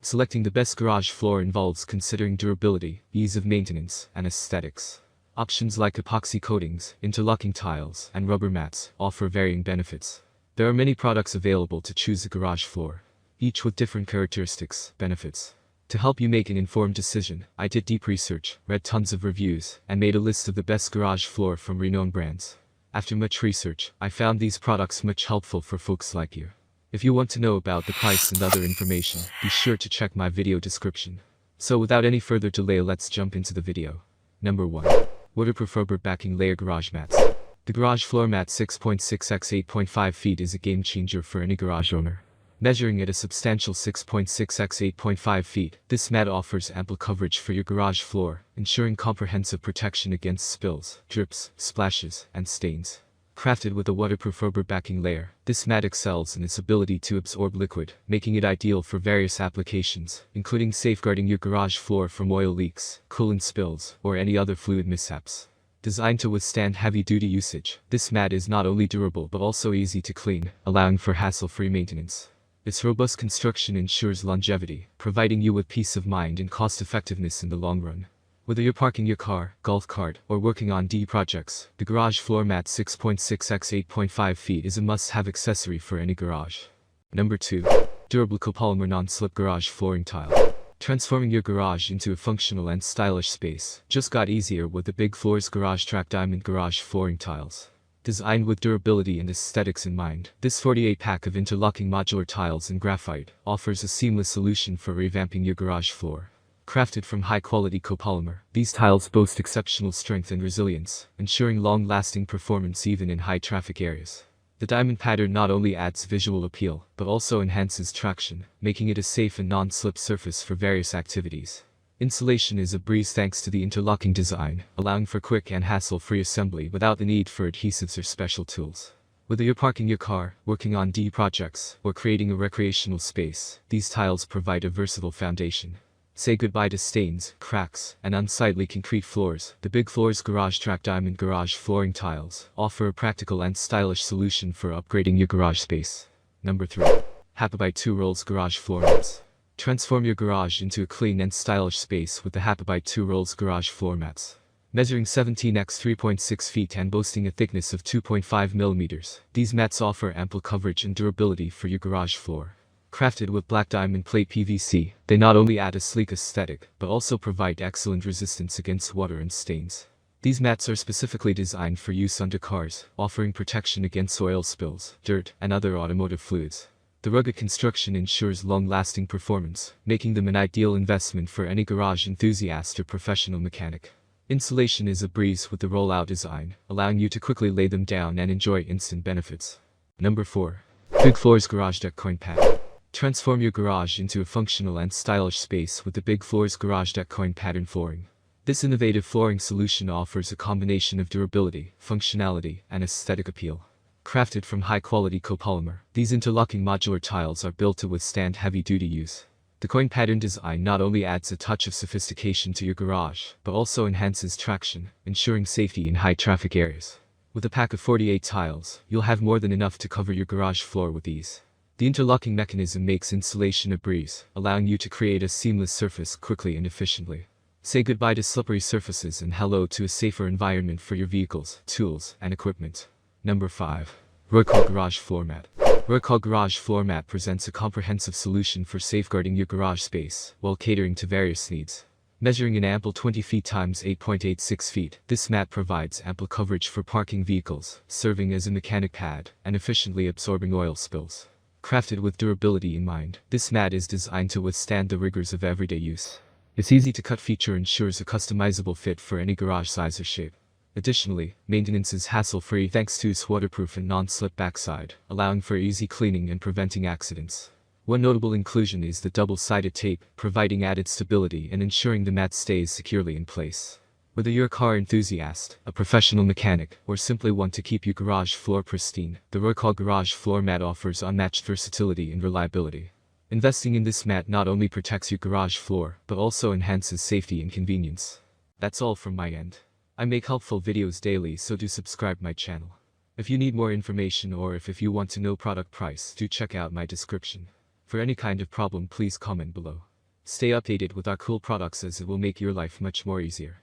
Selecting the best garage floor involves considering durability, ease of maintenance, and aesthetics. Options like epoxy coatings, interlocking tiles, and rubber mats offer varying benefits. There are many products available to choose a garage floor, each with different characteristics, benefits. To help you make an informed decision, I did deep research, read tons of reviews, and made a list of the best garage floor from renowned brands. After much research, I found these products much helpful for folks like you. If you want to know about the price and other information, be sure to check my video description. So without any further delay, let's jump into the video. Number 1. Waterproof rubber backing layer garage mats. The garage floor mat 6.6 x 8.5 feet is a game changer for any garage owner. Measuring at a substantial 6.6 x 8.5 feet, this mat offers ample coverage for your garage floor, ensuring comprehensive protection against spills, drips, splashes, and stains. Crafted with a waterproof rubber backing layer, this mat excels in its ability to absorb liquid, making it ideal for various applications, including safeguarding your garage floor from oil leaks, coolant spills, or any other fluid mishaps. Designed to withstand heavy-duty usage, this mat is not only durable but also easy to clean, allowing for hassle-free maintenance. Its robust construction ensures longevity, providing you with peace of mind and cost-effectiveness in the long run. Whether you're parking your car, golf cart, or working on projects, the garage floor mat 6.6 x 8.5 feet is a must-have accessory for any garage. Number 2. Durable copolymer non-slip garage flooring tile. Transforming your garage into a functional and stylish space just got easier with the Big Floors Garage Track Diamond Garage Flooring Tiles. Designed with durability and aesthetics in mind, this 48-pack of interlocking modular tiles in graphite offers a seamless solution for revamping your garage floor. Crafted from high-quality copolymer, these tiles boast exceptional strength and resilience, ensuring long-lasting performance even in high-traffic areas. The diamond pattern not only adds visual appeal, but also enhances traction, making it a safe and non-slip surface for various activities. Installation is a breeze thanks to the interlocking design, allowing for quick and hassle-free assembly without the need for adhesives or special tools. Whether you're parking your car, working on projects, or creating a recreational space, these tiles provide a versatile foundation. Say goodbye to stains, cracks, and unsightly concrete floors. The Big Floors Garage Track Diamond Garage Flooring Tiles offer a practical and stylish solution for upgrading your garage space. Number 3. Happy by 2 Rolls Garage Floor Mats. Transform your garage into a clean and stylish space with the Happy by 2 Rolls Garage Floor Mats. Measuring 17 x 3.6 feet and boasting a thickness of 2.5 millimeters, these mats offer ample coverage and durability for your garage floor. Crafted with black diamond plate PVC, they not only add a sleek aesthetic, but also provide excellent resistance against water and stains. These mats are specifically designed for use under cars, offering protection against oil spills, dirt, and other automotive fluids. The rugged construction ensures long-lasting performance, making them an ideal investment for any garage enthusiast or professional mechanic. Installation is a breeze with the rollout design, allowing you to quickly lay them down and enjoy instant benefits. Number 4. Big Floors Garage Deck Coin Pad. Transform your garage into a functional and stylish space with the Big Floors Garage Deck Coin Pattern Flooring. This innovative flooring solution offers a combination of durability, functionality, and aesthetic appeal. Crafted from high-quality copolymer, these interlocking modular tiles are built to withstand heavy-duty use. The coin pattern design not only adds a touch of sophistication to your garage, but also enhances traction, ensuring safety in high-traffic areas. With a pack of 48 tiles, you'll have more than enough to cover your garage floor with ease. The interlocking mechanism makes installation a breeze, allowing you to create a seamless surface quickly and efficiently. Say goodbye to slippery surfaces and hello to a safer environment for your vehicles, tools, and equipment. Number 5. Roycall Garage Floor Mat. Roycall Garage Floor Mat presents a comprehensive solution for safeguarding your garage space, while catering to various needs. Measuring an ample 20 feet x 8.86 feet, this mat provides ample coverage for parking vehicles, serving as a mechanic pad, and efficiently absorbing oil spills. Crafted with durability in mind, this mat is designed to withstand the rigors of everyday use. Its easy-to-cut feature ensures a customizable fit for any garage size or shape. Additionally, maintenance is hassle-free thanks to its waterproof and non-slip backside, allowing for easy cleaning and preventing accidents. One notable inclusion is the double-sided tape, providing added stability and ensuring the mat stays securely in place. Whether you're a car enthusiast, a professional mechanic, or simply want to keep your garage floor pristine, the Roycall Garage Floor Mat offers unmatched versatility and reliability. Investing in this mat not only protects your garage floor, but also enhances safety and convenience. That's all from my end. I make helpful videos daily, so do subscribe my channel. If you need more information or if you want to know product price, do check out my description. For any kind of problem, please comment below. Stay updated with our cool products as it will make your life much more easier.